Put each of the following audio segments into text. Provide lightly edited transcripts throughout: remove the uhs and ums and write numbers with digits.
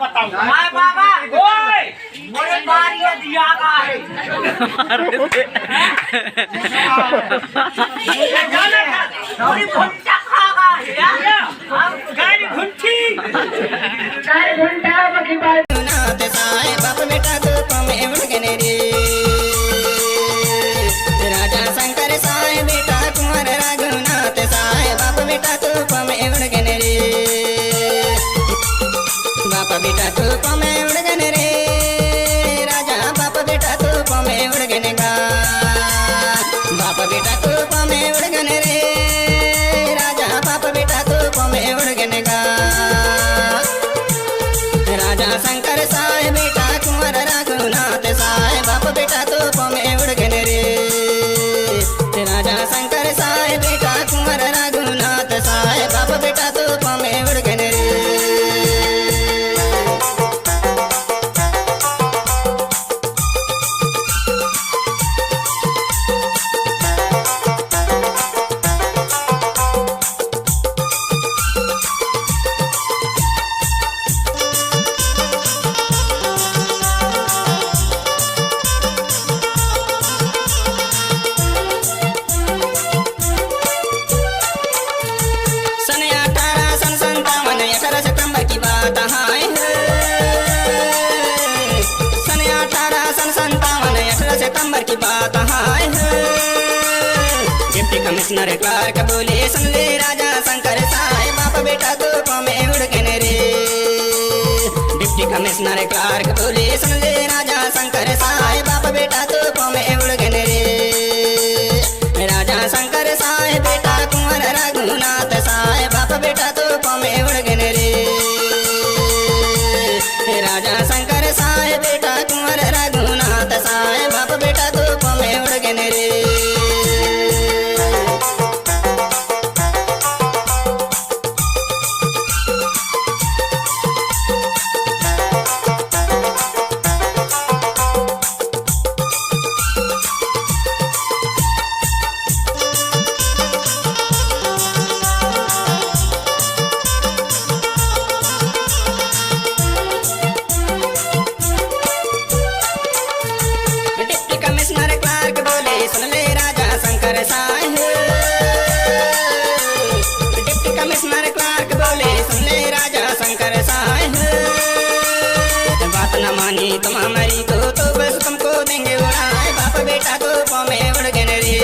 बताऊंगा। हाय बाबा ओए मोरे बारिया दिया का है जाना था थोड़ी भुट्टा खा का है गाड़ी घुंटी चार घंटा बाकी बात नाते साए बाप बेटा तो पमे उड़गने रे राजा शंकर साए बेटा कुंवर रघुनाथ साए बाप बेटा तो पमे उड़गने रे बाप बेटा तो पमे उड़गने रे राजा बाप बेटा तो पमे उड़गने गा बाप बेटा तो पमे उड़गने रे राजा बाप बेटा तो पमे उड़गने गा राजा शंकर साए बेटा कुंवर रघुनाथ साए बाप बेटा तो पमे उड़गने रे राजा शंकर साए बेटा कुंवर रघुनाथ साए बाप बेटा तो पमे उड़गने रे सन 1857 सितंबर की बात है सन 1857 सितंबर की बात है डिप्टी कमिश्नर क्लार्क बोले सुन ले राजा शंकर साए बाप बेटा तो पमे उड़गने रे डिप्टी कमिश्नर क्लार्क बोले सुन ले राजा शंकर साए बाप बेटा तो पमे उड़गने रे राजा शंकर साए बेटा कुंवर रघुनाथ साए बाप बेटा तो पमे उड़गने रे राजा शंकर साए बेटा कुंवर रघुनाथ साए बाप बेटा तो पमे उड़गने रे डिप्टी कमिश्नर क्लार्क बोले सुन ले राजा शंकर साए डिप्टी कमिश्नर क्लार्क बोले सुन ले राजा शंकर साए बात न मानी तुम हमारी तो बस तुमको देंगे उड़ाए बाप बेटा तो पमे उड़गने रे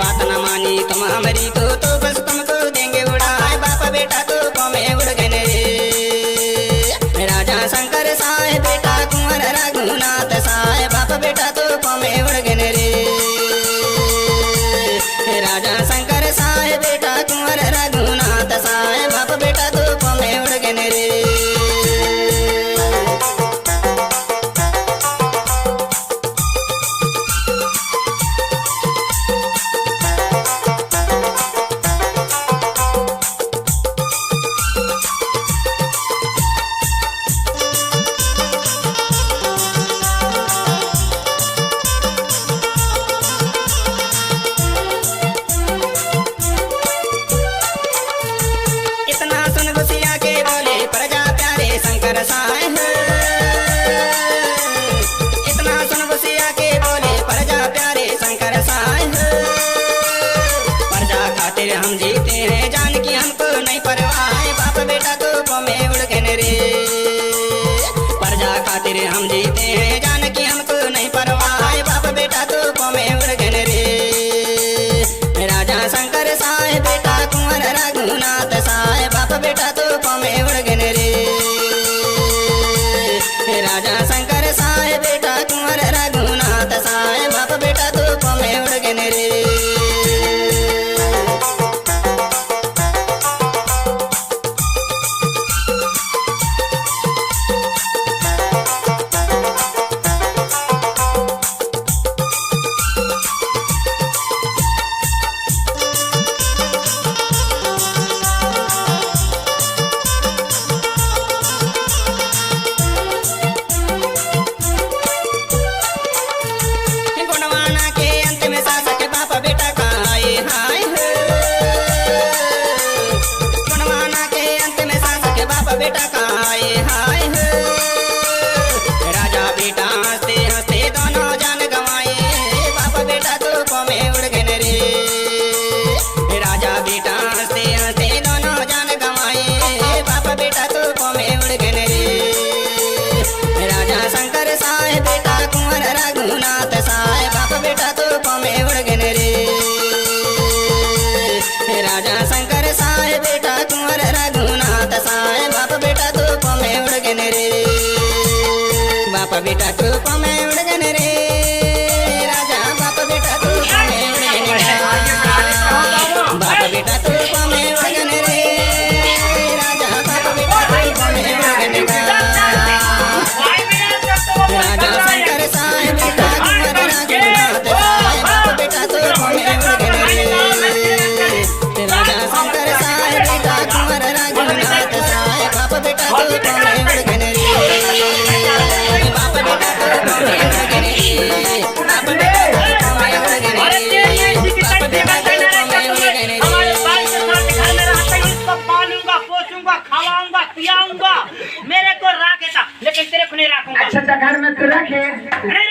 बात न मानी तुम हमारी तो बस तुमको देंगे उड़ाए बाप बेटा तो पमे उड़गने रे राजा शंकर साए बेटा कुंवर रघुनाथ साए बाप बेटा तो पमे उड़गने रे राजा शंकर साए बेटा कुंवर रघुनाथ साए बाप बेटा तो पमे उड़गने रे इतना सुन गुसिया के बोले प्रजा प्यारे शंकर साए इतना सुन गुसिया के बोले प्रजा प्यारे शंकर साए प्रजा खातिर हम जीते हैं जान की हमको नहीं परवाह बाप बेटा तो पमे उड़गने रे प्रजा खातिर हम जीते हैं जान की हमको नहीं परवाह बाप बेटा तो पमे उड़गने रे राजा शंकर साए बेटा कुंवर रघुनाथ साए बाप बेटा तो पमे उड़गने रे राजा शंकर साए बेटा कुंवर रघुनाथ साए बाप बेटा तो पमे उड़गने रे गवाए हाय हो। राजा बेटा हंसते हंसते दोनों जान गवाए, बाप बेटा धूप में उड़ गए रे। राजा बेटा हंसते हंसते दोनों जान गवाए, बाप बेटा धूप में उड़ गए रे। राजा शंकर साय बेटा कुंवर रघुनाथ साय, बाप बेटा धूप में उड़ गए रे। राजा शंकर साय बेटा कुंवर रघुनाथ साय, बाप बेटा धूप में उड़ गए रे। बाप बेटा धूप में उड़ गए रे। राजा बाप बेटा धूप में उड़ गए रे। बाप बेटा धूप में उड़ गए रे। राजा बाप बेटा धूप में उड़ गए रे। राजा शंकर साय बेटा कुंवर रघुनाथ साय, बाप बेटा धूप में उड़ गए रे। राजा शंकर साय बेटा कुंवर रघुनाथ साय, बाप बेटा धूप में उड़ गए रे। बाप बेटा धूप में उड़ गए रे। बाप बेटा धूप में उड़ गए अरे रे। तेरी ऐसी की बाप शक्ति बेटा मैं धूप में उड़ गए रे। हमारे भाई के साथ घर में रहता हूँ, इसको पालूंगा, पोसूंगा, खवाऊंगा, पियाऊंगा। मेरे को राखेगा, लेकिन तेरे को नहीं रखूंगा। अच्छा तो घर में तू रखे। अरे